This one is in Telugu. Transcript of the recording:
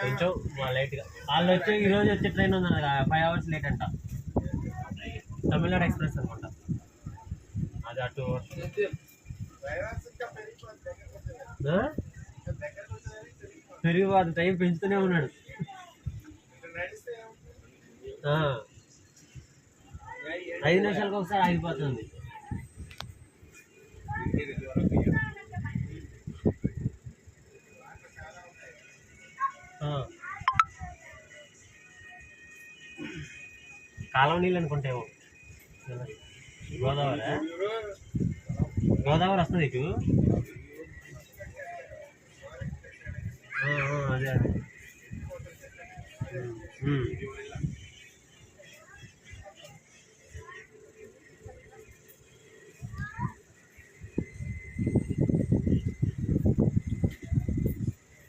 కొంచెం లేట్గా వాళ్ళు వచ్చి ఈరోజు వచ్చే ట్రైన్ ఉందన్న 5 hours లేట్ అంట. తమిళనాడు ఎక్స్ప్రెస్ అనుకుంటా. అది అటు పెరిగిపోతుంది, టైం పెంచుతూనే ఉన్నాడు. 5 నిమిషాలకు ఒకసారి ఆగిపోతుంది. కాలం నీళ్ళు అనుకుంటేమో. గోదావరి వస్తుంది ఇటు. అదే అదే